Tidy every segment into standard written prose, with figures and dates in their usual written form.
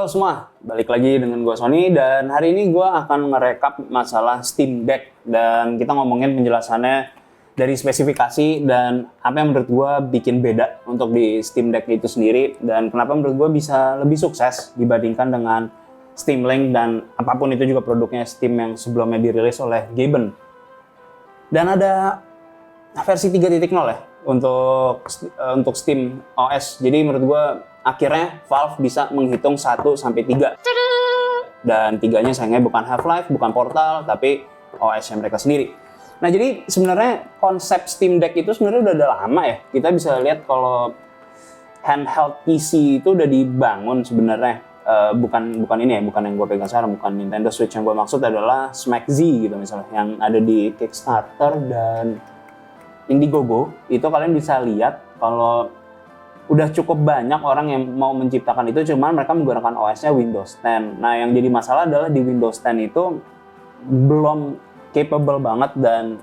semua, balik lagi dengan gue Sony dan hari ini gue akan ngerekap masalah Steam Deck dan kita ngomongin penjelasannya dari spesifikasi dan apa yang menurut gue bikin beda untuk di Steam Deck itu sendiri dan kenapa menurut gue bisa lebih sukses dibandingkan dengan Steam Link dan apapun itu juga produknya Steam yang sebelumnya dirilis oleh Gaben. Dan ada versi 3.0 ya untuk Steam OS. Jadi menurut gue akhirnya Valve bisa menghitung 1 sampai 3. Dan 3-nya sayangnya bukan Half-Life, bukan Portal, tapi OS yang mereka sendiri. Nah, jadi sebenarnya konsep Steam Deck itu sebenarnya udah ada lama ya. Kita bisa lihat kalau handheld PC itu udah dibangun sebenarnya. Bukan ini ya, bukan yang gue pegang sekarang, bukan Nintendo Switch. Yang gue maksud adalah Smack Z gitu misalnya, yang ada di Kickstarter dan Indiegogo. Itu kalian bisa lihat kalau udah cukup banyak orang yang mau menciptakan itu, cuman mereka menggunakan OS-nya Windows 10. Nah, yang jadi masalah adalah di Windows 10 itu belum capable banget dan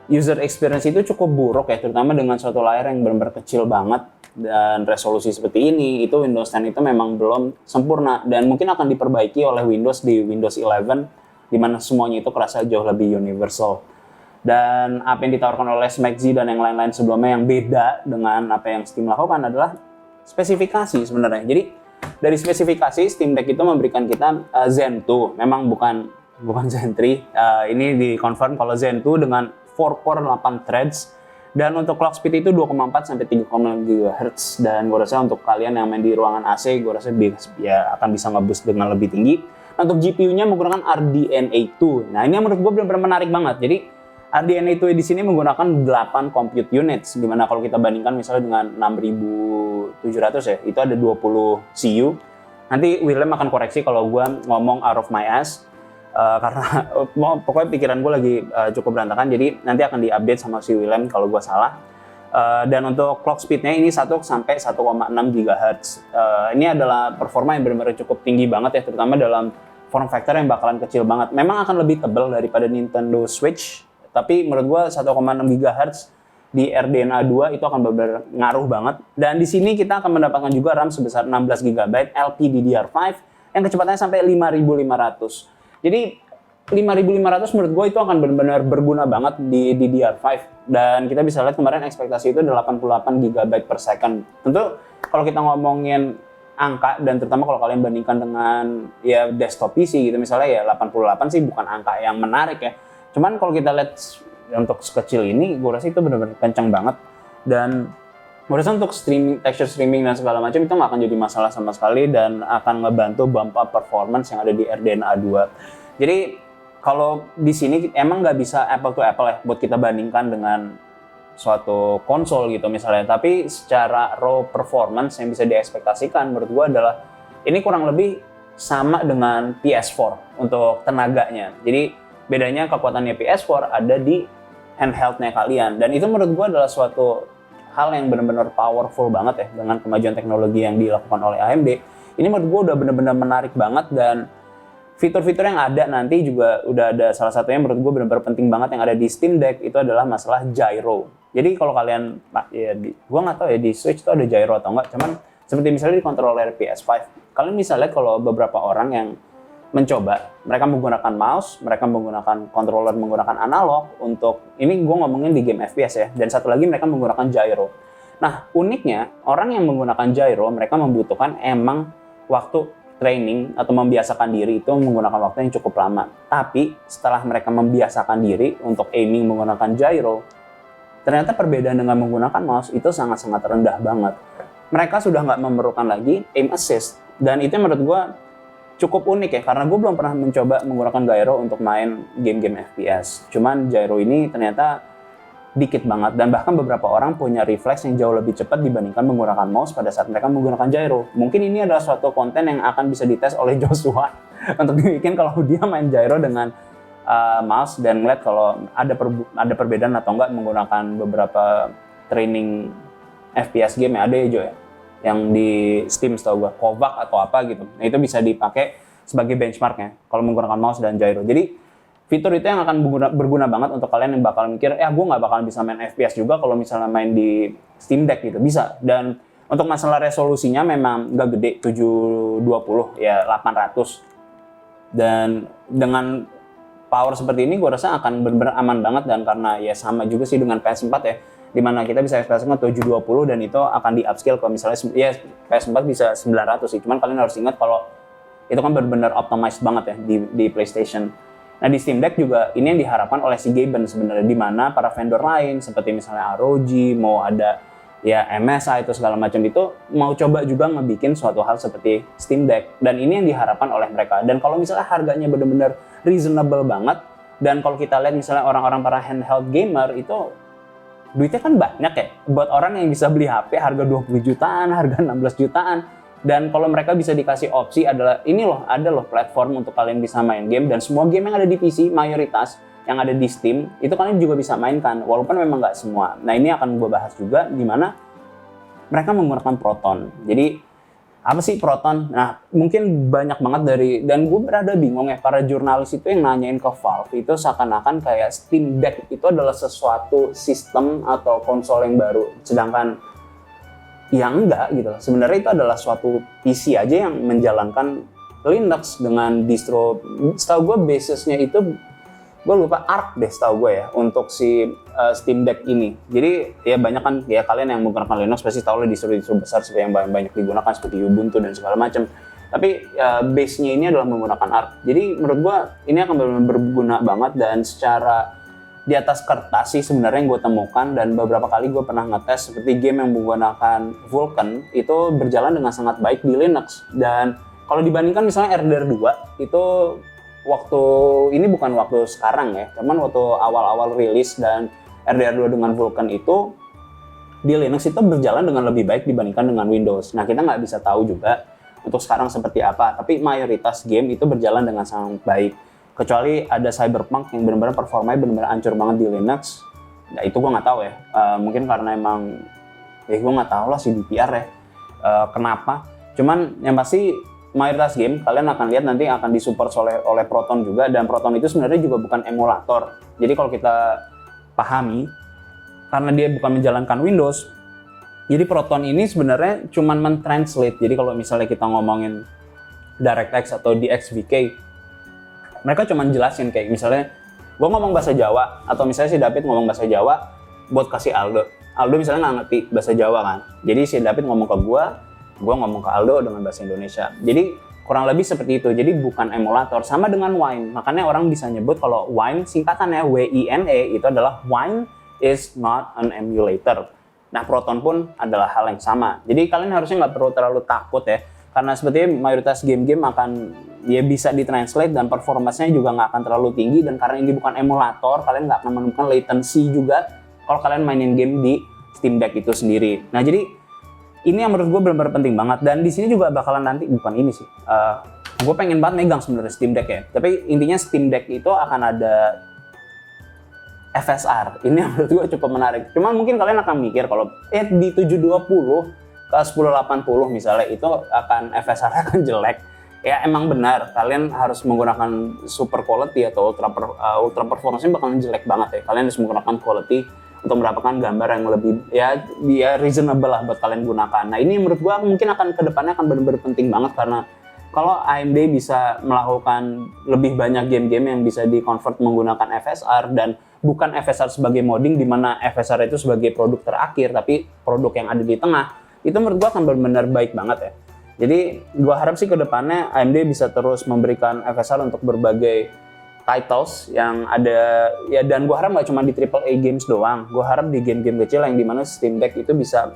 user experience itu cukup buruk ya, terutama dengan suatu layar yang benar-benar kecil banget dan resolusi seperti ini. Itu Windows 10 itu memang belum sempurna dan mungkin akan diperbaiki oleh Windows di Windows 11 di mana semuanya itu kerasa jauh lebih universal. Dan apa yang ditawarkan oleh Smack Z dan yang lain-lain sebelumnya yang beda dengan apa yang Steam lakukan adalah spesifikasi sebenarnya. Jadi dari spesifikasi Steam Deck itu memberikan kita Zen 2, memang bukan Zen 3. Ini dikonfirm kalau Zen 2 dengan 4 core 8 threads dan untuk clock speed itu 2,4 sampai 3,5 GHz dan gue rasa untuk kalian yang main di ruangan AC gue rasa ya akan bisa nge-boost dengan lebih tinggi. Nah, untuk GPU-nya menggunakan RDNA 2. Nah, ini yang menurut gue benar-benar menarik banget. Jadi RDNA 2 di sini menggunakan 8 compute units, dimana kalau kita bandingkan misalnya dengan 6700 ya, itu ada 20 CU. Nanti William akan koreksi kalau gue ngomong out of my ass, karena pokoknya pikiran gue lagi cukup berantakan, jadi nanti akan diupdate sama si William kalau gue salah. Dan untuk clock speed-nya ini 1 sampai 1,6 GHz. Ini adalah performa yang benar-benar cukup tinggi banget ya, terutama dalam form factor yang bakalan kecil banget. Memang akan lebih tebal daripada Nintendo Switch, tapi menurut gue 1,6 GHz di RDNA 2 itu akan benar-benar ngaruh banget. Dan di sini kita akan mendapatkan juga RAM sebesar 16 GB LPDDR5 yang kecepatannya sampai 5500. Jadi 5500 menurut gue itu akan benar-benar berguna banget di DDR5. Dan kita bisa lihat kemarin ekspektasi itu 88 GB per second. Tentu kalau kita ngomongin angka dan terutama kalau kalian bandingkan dengan ya desktop PC gitu misalnya ya 88 sih bukan angka yang menarik ya. Cuman kalau kita lihat untuk sekecil ini, gue rasa itu benar-benar kencang banget. Dan gue rasa untuk texture streaming dan segala macam itu nggak akan jadi masalah sama sekali dan akan ngebantu bump up performance yang ada di RDNA 2. Jadi kalau di sini emang nggak bisa apple to apple ya buat kita bandingkan dengan suatu konsol gitu misalnya. Tapi secara raw performance yang bisa diekspektasikan menurut gue adalah ini kurang lebih sama dengan PS4 untuk tenaganya. Jadi bedanya kekuatannya PS4 ada di handheldnya kalian. Dan itu menurut gue adalah suatu hal yang benar-benar powerful banget ya dengan kemajuan teknologi yang dilakukan oleh AMD. Ini menurut gue udah benar-benar menarik banget dan fitur-fitur yang ada nanti juga udah ada salah satunya menurut gue benar-benar penting banget yang ada di Steam Deck itu adalah masalah gyro. Jadi kalau kalian, ya gue nggak tahu ya di Switch itu ada gyro atau enggak, cuman seperti misalnya di controller PS5, kalian bisa lihat kalau beberapa orang yang mencoba, mereka menggunakan mouse, mereka menggunakan controller, menggunakan analog untuk, ini gue ngomongin di game FPS ya, dan satu lagi mereka menggunakan gyro. Nah, uniknya, orang yang menggunakan gyro, mereka membutuhkan emang waktu training atau membiasakan diri itu menggunakan waktu yang cukup lama. Tapi, setelah mereka membiasakan diri untuk aiming menggunakan gyro, ternyata perbedaan dengan menggunakan mouse itu sangat-sangat rendah banget. Mereka sudah nggak memerlukan lagi aim assist, dan itu menurut gue cukup unik ya, karena gue belum pernah mencoba menggunakan gyro untuk main game-game FPS. Cuman gyro ini ternyata dikit banget, dan bahkan beberapa orang punya refleks yang jauh lebih cepat dibandingkan menggunakan mouse pada saat mereka menggunakan gyro. Mungkin ini adalah suatu konten yang akan bisa dites oleh Joshua untuk dibikin kalau dia main gyro dengan mouse dan ngeliat kalau ada perbedaan atau enggak menggunakan beberapa training FPS game yang ada ya Jo ya, yang di Steam setahu gue, Kovac atau apa gitu. Nah, itu bisa dipakai sebagai benchmarknya kalau menggunakan mouse dan gyro. Jadi fitur itu yang akan berguna banget untuk kalian yang bakal mikir, gue nggak bakalan bisa main FPS juga kalau misalnya main di Steam Deck gitu. Bisa. Dan Untuk masalah resolusinya memang nggak gede, 720 ya 800. Dan dengan power seperti ini gue rasa akan benar-benar aman banget, dan karena ya sama juga sih dengan PS4 ya, dimana kita bisa ekspresikan 720 dan itu akan di upscale kalau misalnya ya PS4 bisa 900 sih, cuman kalian harus ingat kalau itu kan benar-benar optimized banget ya di PlayStation. Nah di Steam Deck juga ini yang diharapkan oleh si Gaben sebenarnya, di mana para vendor lain seperti misalnya ROG, mau ada ya MSI itu segala macam itu mau coba juga ngebikin suatu hal seperti Steam Deck, dan ini yang diharapkan oleh mereka. Dan kalau misalnya harganya benar-benar reasonable banget, dan kalau kita lihat misalnya orang-orang para handheld gamer itu duitnya kan banyak ya, buat orang yang bisa beli HP harga 20 jutaan, harga 16 jutaan. Dan kalau mereka bisa dikasih opsi adalah ini loh, ada loh platform untuk kalian bisa main game, dan semua game yang ada di PC mayoritas yang ada di Steam itu kalian juga bisa mainkan, walaupun memang nggak semua. Nah ini akan gue bahas juga, di mana mereka menggunakan Proton. Jadi apa sih Proton? Nah mungkin banyak banget dari, dan gue berada bingung ya, para jurnalis itu yang nanyain ke Valve itu seakan-akan kayak Steam Deck itu adalah sesuatu sistem atau konsol yang baru, sedangkan ya enggak gitu loh. Sebenarnya itu adalah suatu PC aja yang menjalankan Linux dengan distro, setahu gue basisnya itu gue lupa Arc deh setahu gue ya untuk si Steam Deck ini. Jadi ya banyak kan ya kalian yang menggunakan Linux pasti tahu lah distro-distro besar seperti yang banyak digunakan seperti Ubuntu dan segala macam. Tapi base-nya ini adalah menggunakan Arc. Jadi menurut gue ini akan benar-benar berguna banget, dan secara di atas kertas sih sebenarnya yang gue temukan, dan beberapa kali gue pernah ngetes seperti game yang menggunakan Vulkan itu berjalan dengan sangat baik di Linux. Dan kalau dibandingkan misalnya RDR 2 itu waktu ini bukan waktu sekarang ya, cuman waktu awal-awal rilis dan RDR 2 dengan Vulkan itu di Linux itu berjalan dengan lebih baik dibandingkan dengan Windows. Nah kita nggak bisa tahu juga untuk sekarang seperti apa, tapi mayoritas game itu berjalan dengan sangat baik. Kecuali ada Cyberpunk yang benar-benar performanya benar-benar hancur banget di Linux. Nah itu gue nggak tahu ya, mungkin karena emang ya gue nggak tahu lah si DPR ya, kenapa. Cuman yang pasti mayoritas game kalian akan lihat nanti akan disupport oleh Proton juga, dan Proton itu sebenarnya juga bukan emulator. Jadi kalau kita pahami, karena dia bukan menjalankan Windows, jadi Proton ini sebenarnya cuman mentranslate. Jadi kalau misalnya kita ngomongin DirectX atau DXVK, mereka cuman jelasin kayak misalnya gue ngomong bahasa Jawa, atau misalnya si David ngomong bahasa Jawa buat kasih Aldo. Aldo misalnya nggak ngerti bahasa Jawa kan, jadi si David ngomong ke gue ngomong ke Aldo dengan bahasa Indonesia. Jadi kurang lebih seperti itu. Jadi bukan emulator. Sama dengan Wine. Makanya orang bisa nyebut kalau Wine singkatannya WINE itu adalah Wine is not an emulator. Nah Proton pun adalah hal yang sama. Jadi kalian harusnya nggak perlu terlalu takut ya. Karena sepertinya mayoritas game-game akan ya bisa ditranslate dan performanya juga nggak akan terlalu tinggi. Dan karena ini bukan emulator, kalian nggak akan menemukan latency juga kalau kalian mainin game di Steam Deck itu sendiri. Nah jadi ini yang menurut gue benar-benar penting banget, dan di sini juga bakalan nanti bukan ini sih. Gue pengen banget megang sebenarnya Steam Deck ya. Tapi intinya Steam Deck itu akan ada FSR. Ini yang menurut gue cukup menarik. Cuman mungkin kalian akan mikir kalau di 720 ke 1080 misalnya itu akan FSR akan jelek. Ya emang benar, kalian harus menggunakan super quality atau ultra performance-nya bakalan jelek banget ya. Kalian harus menggunakan quality untuk mendapatkan gambar yang lebih ya reasonable lah buat kalian gunakan. Nah ini menurut gua mungkin akan kedepannya akan benar-benar penting banget, karena kalau AMD bisa melakukan lebih banyak game-game yang bisa di-convert menggunakan FSR, dan bukan FSR sebagai modding di mana FSR itu sebagai produk terakhir tapi produk yang ada di tengah, itu menurut gua akan benar-benar baik banget ya. Jadi gua harap sih kedepannya AMD bisa terus memberikan FSR untuk berbagai titles yang ada ya, dan gue harap nggak cuma di AAA games doang. Gue harap di game-game kecil yang dimana Steam Deck itu bisa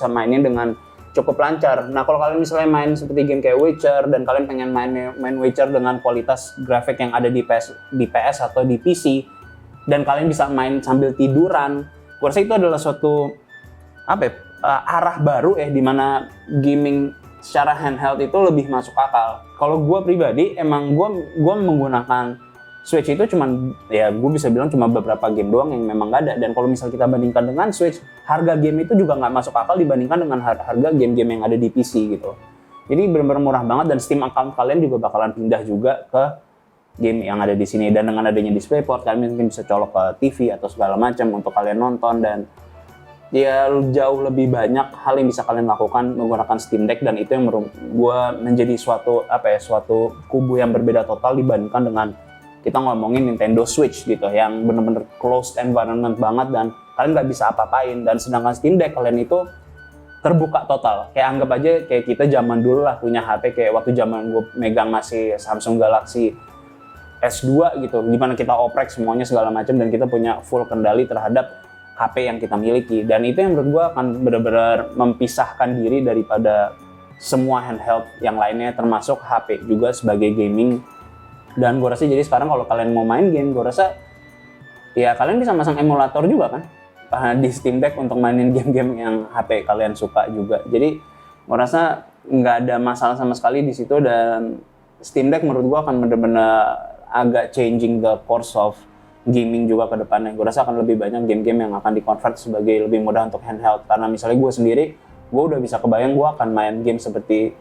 mainin dengan cukup lancar. Nah kalau kalian misalnya main seperti game kayak Witcher dan kalian pengen main Witcher dengan kualitas grafik yang ada di PS atau di PC, dan kalian bisa main sambil tiduran, gue rasa itu adalah suatu arah baru ya, dimana gaming secara handheld itu lebih masuk akal. Kalau gue pribadi emang gue menggunakan Switch itu cuman ya gue bisa bilang cuma beberapa game doang yang memang gak ada. Dan kalau misal kita bandingkan dengan Switch, harga game itu juga nggak masuk akal dibandingkan dengan harga game-game yang ada di PC gitu. Jadi benar-benar murah banget, dan Steam account kalian juga bakalan pindah juga ke game yang ada di sini. Dan dengan adanya DisplayPort kalian mungkin bisa colok ke TV atau segala macam untuk kalian nonton. Dan ya jauh lebih banyak hal yang bisa kalian lakukan menggunakan Steam Deck, dan itu yang menurut gue menjadi suatu kubu yang berbeda total dibandingkan dengan kita ngomongin Nintendo Switch gitu yang bener-bener closed environment banget dan kalian nggak bisa apa-apain. Dan sedangkan Steam Deck kalian itu terbuka total. Kayak anggap aja kayak kita zaman dulu lah punya HP kayak waktu zaman gue megang masih Samsung Galaxy S2 gitu, dimana kita oprek semuanya segala macam dan kita punya full kendali terhadap HP yang kita miliki. Dan itu yang menurut gue akan benar-benar memisahkan diri daripada semua handheld yang lainnya, termasuk HP juga sebagai gaming. Dan gue rasa jadi sekarang kalau kalian mau main game, gue rasa ya kalian bisa masang emulator juga kan di Steam Deck untuk mainin game-game yang HP kalian suka juga. Jadi gue rasa nggak ada masalah sama sekali di situ, dan Steam Deck menurut gue akan benar-benar agak changing the course of gaming juga ke depannya. Gue rasa akan lebih banyak game-game yang akan di-convert sebagai lebih mudah untuk handheld. Karena misalnya gue sendiri, gue udah bisa kebayang gue akan main game seperti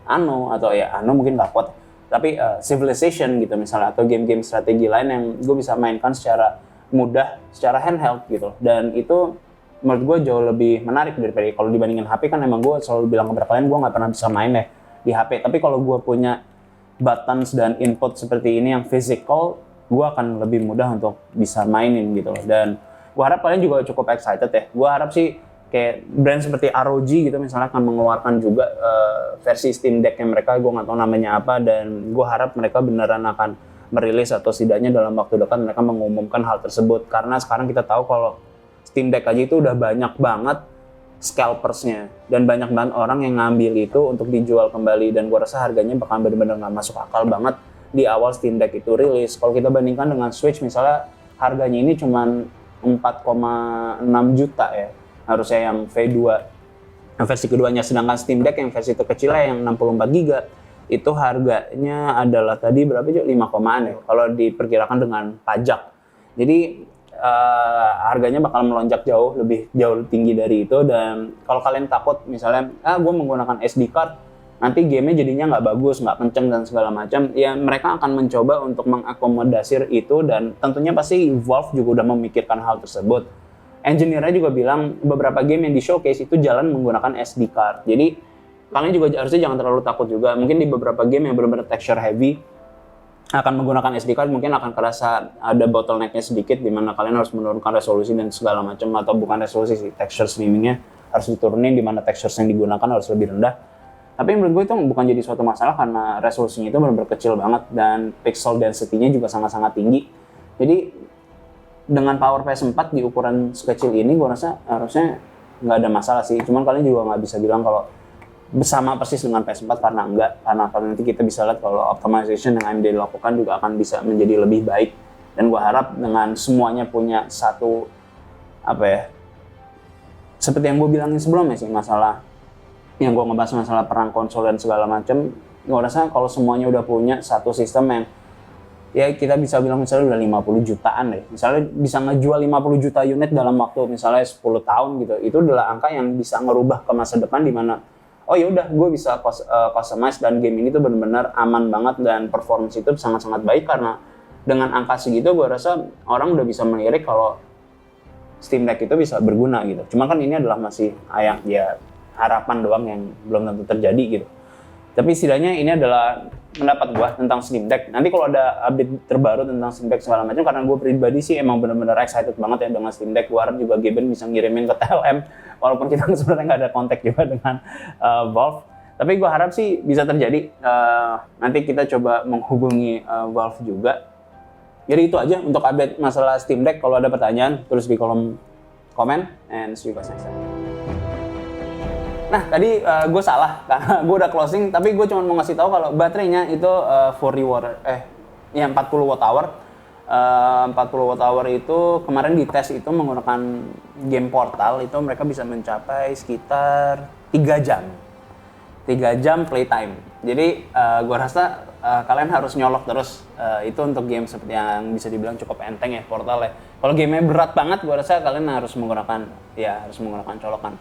Anno, atau ya Anno mungkin gak kuat, tapi Civilization gitu misalnya, atau game-game strategi lain yang gue bisa mainkan secara mudah, secara handheld gitu. Dan itu menurut gue jauh lebih menarik daripada kalau dibandingin HP kan. Emang gue selalu bilang kepada kalian, gue gak pernah bisa main deh di HP. Tapi kalau gue punya buttons dan input seperti ini yang physical, gue akan lebih mudah untuk bisa mainin gitu loh. Dan gue harap kalian juga cukup excited ya. Gue harap sih kayak brand seperti ROG gitu misalnya akan mengeluarkan juga versi Steam Deck yang mereka, gue nggak tahu namanya apa, dan gue harap mereka beneran akan merilis atau setidaknya dalam waktu dekat mereka mengumumkan hal tersebut. Karena sekarang kita tahu kalau Steam Deck aja itu udah banyak banget scalpersnya dan banyak banget orang yang ngambil itu untuk dijual kembali, dan gue rasa harganya bakal bener-bener nggak masuk akal banget di awal Steam Deck itu rilis. Kalau kita bandingkan dengan Switch misalnya, harganya ini cuma 4,6 juta ya harusnya yang V2 yang versi keduanya, sedangkan Steam Deck yang versi terkecilnya yang 64 GB itu harganya adalah tadi berapa juga 5,an ya kalau diperkirakan dengan pajak. Jadi harganya bakal melonjak jauh tinggi dari itu. Dan kalau kalian takut misalnya gue menggunakan SD card nanti gamenya jadinya nggak bagus, nggak kenceng dan segala macam, ya mereka akan mencoba untuk mengakomodasi itu, dan tentunya pasti Valve juga udah memikirkan hal tersebut. Engineer-nya juga bilang beberapa game yang di showcase itu jalan menggunakan SD card. Jadi kalian juga harusnya jangan terlalu takut juga. Mungkin di beberapa game yang benar-benar texture heavy akan menggunakan SD card mungkin akan kerasa ada bottleneck-nya sedikit, di mana kalian harus menurunkan resolusi dan segala macam, atau bukan resolusi sih, texture streaming-nya harus diturunin, di mana texture yang digunakan harus lebih rendah. Tapi menurut gue itu bukan jadi suatu masalah karena resolusinya itu benar-benar kecil banget dan pixel density-nya juga sangat-sangat tinggi. Jadi dengan power PS4 di ukuran sekecil ini, gue rasa harusnya nggak ada masalah sih. Cuman kalian juga nggak bisa bilang kalau bersama persis dengan PS4 karena enggak. Karena nanti kita bisa lihat kalau optimization yang AMD dilakukan juga akan bisa menjadi lebih baik. Dan gue harap dengan semuanya punya satu, seperti yang gue bilangin sebelumnya sih, masalah yang gue ngebahas masalah perang konsol dan segala macam, gue rasa kalau semuanya udah punya satu sistem yang ya kita bisa bilang misalnya udah 50 jutaan deh, misalnya bisa ngejual 50 juta unit dalam waktu misalnya 10 tahun gitu, itu adalah angka yang bisa ngerubah ke masa depan, di mana oh ya udah gue bisa customize dan game ini tuh benar-benar aman banget dan performance itu sangat-sangat baik. Karena dengan angka segitu gue rasa orang udah bisa melirik kalau Steam Deck itu bisa berguna gitu. Cuma kan ini adalah masih harapan doang yang belum tentu terjadi gitu. Tapi setidaknya ini adalah pendapat gue tentang Steam Deck. Nanti kalau ada update terbaru tentang Steam Deck segala macam, karena gue pribadi sih emang benar-benar excited banget ya dengan Steam Deck. Gue harap juga Gaben bisa ngirimin ke TLM, walaupun kita sebenarnya nggak ada kontak juga dengan Valve. Tapi gue harap sih bisa terjadi. Nanti kita coba menghubungi Valve juga. Jadi itu aja untuk update masalah Steam Deck. Kalau ada pertanyaan, tulis di kolom komen, and see you guys next time. Nah, tadi gue salah, karena gue udah closing, tapi gue cuma mau ngasih tahu kalau baterainya itu 40 watt hour. 40 watt hour itu kemarin di tes itu menggunakan game Portal, itu mereka bisa mencapai sekitar 3 jam. 3 jam playtime. Jadi gue rasa kalian harus nyolok terus. Itu untuk game seperti yang bisa dibilang cukup enteng ya, Portal ya. Kalau gamenya berat banget, gue rasa kalian harus menggunakan colokan.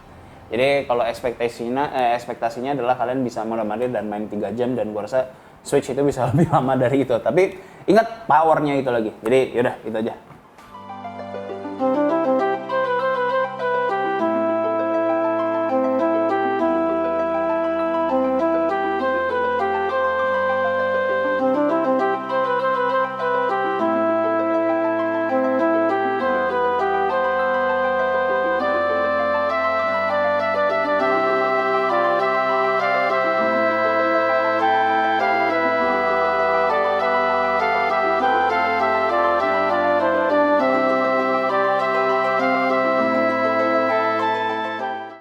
Jadi kalau ekspektasinya adalah kalian bisa murah-murah dan main 3 jam, dan gue rasa Switch itu bisa lebih lama dari itu. Tapi ingat powernya itu lagi. Jadi yaudah itu aja.